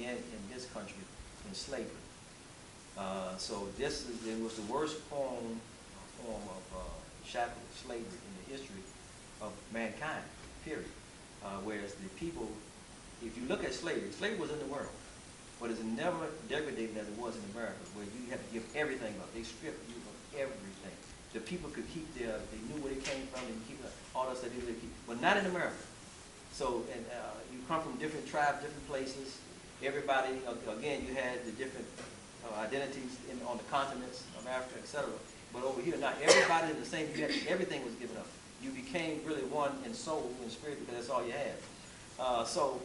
began in this country in slavery. So it was the worst form of shackled slavery in the history of mankind, period. Whereas the people, if you look at slavery, slavery was in the world, but it's never degraded as it was in America, where you had to give everything up. They stripped you of everything. The people could keep they knew where they came from, they could keep all that stuff they could keep, but not in America. So, and you come from different tribes, different places. Everybody, again, you had the different identities on the continents of Africa, etc. But over here, not everybody in the same. Everything was given up. You became really one in soul and spirit because that's all you had. So,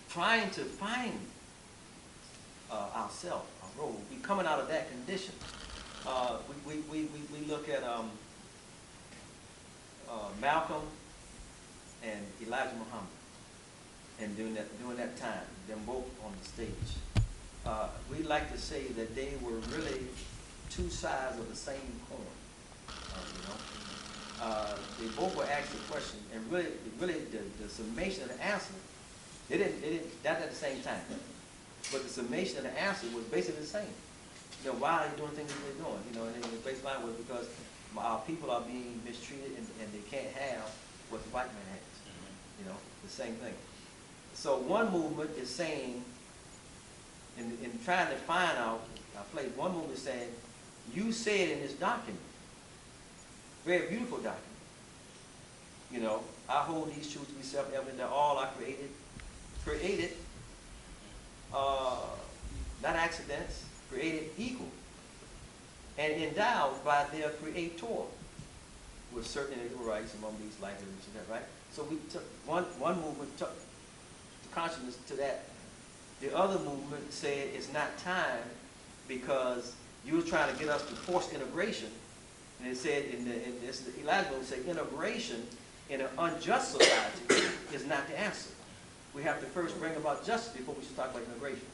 trying to find ourselves, our role, we coming out of that condition. We look at Malcolm and Elijah Muhammad, and during that time, them both on the stage. We like to say that they were really two sides of the same coin. They both were asked the question, and really the summation of the answer, they didn't that at the same time, but the summation of the answer was basically the same. You know, why are they doing things that they're doing? You know, and the baseline was because our people are being mistreated and they can't have what the white man has. You know, the same thing. So one movement is saying, in trying to find out our place, one movement is saying, you said in this document, very beautiful document, you know, I hold these truths to be self-evident that all are created, not accidents, created equal, and endowed by their creator with certain equal rights among these livelihoods and that, right? So we took one movement took consciousness to that. The other movement said it's not time because you were trying to get us to force integration. And it said Elijah would say integration in an unjust society is not the answer. We have to first bring about justice before we should talk about integration.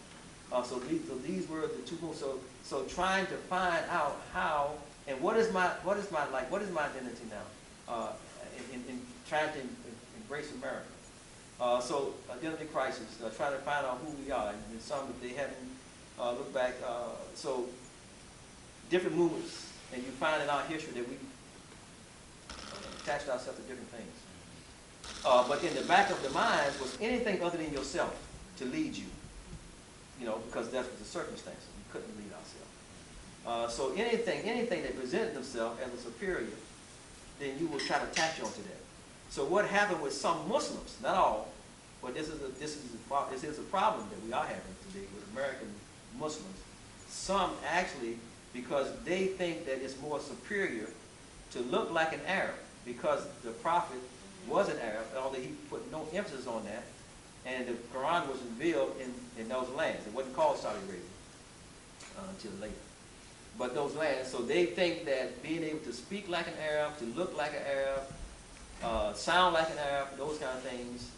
So these were the two moves. So trying to find out how and what is my identity now? In trying to embrace America. So identity crisis, trying to find out who we are. And some that they haven't looked back. So different movements, and you find in our history that we attached ourselves to different things. But in the back of the mind was anything other than yourself to lead you. You know, because that was the circumstances. We couldn't lead ourselves. So anything that presented themselves as a superior, then you will try to attach onto that. So what happened with some Muslims, not all, but this is a problem that we are having today with American Muslims. Some actually, because they think that it's more superior to look like an Arab, because the Prophet was an Arab, although he put no emphasis on that. And the Quran was revealed in those lands. It wasn't called Saudi Arabia until later. But those lands, so they think that being able to speak like an Arab, to look like an Arab, sound like an Arab, those kind of things,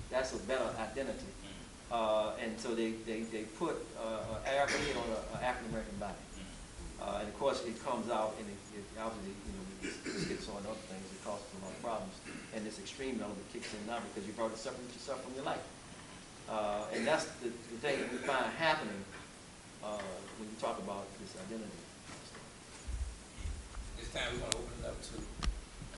that's a better identity. And so they put an Arab head on an African American body. And of course it comes out and it obviously, you know, it gets on other things, it causes a lot of problems. And this extreme element kicks in now because you've already separated yourself from your life. And that's the thing that we find happening when you talk about this identity. This time we're going to open it up to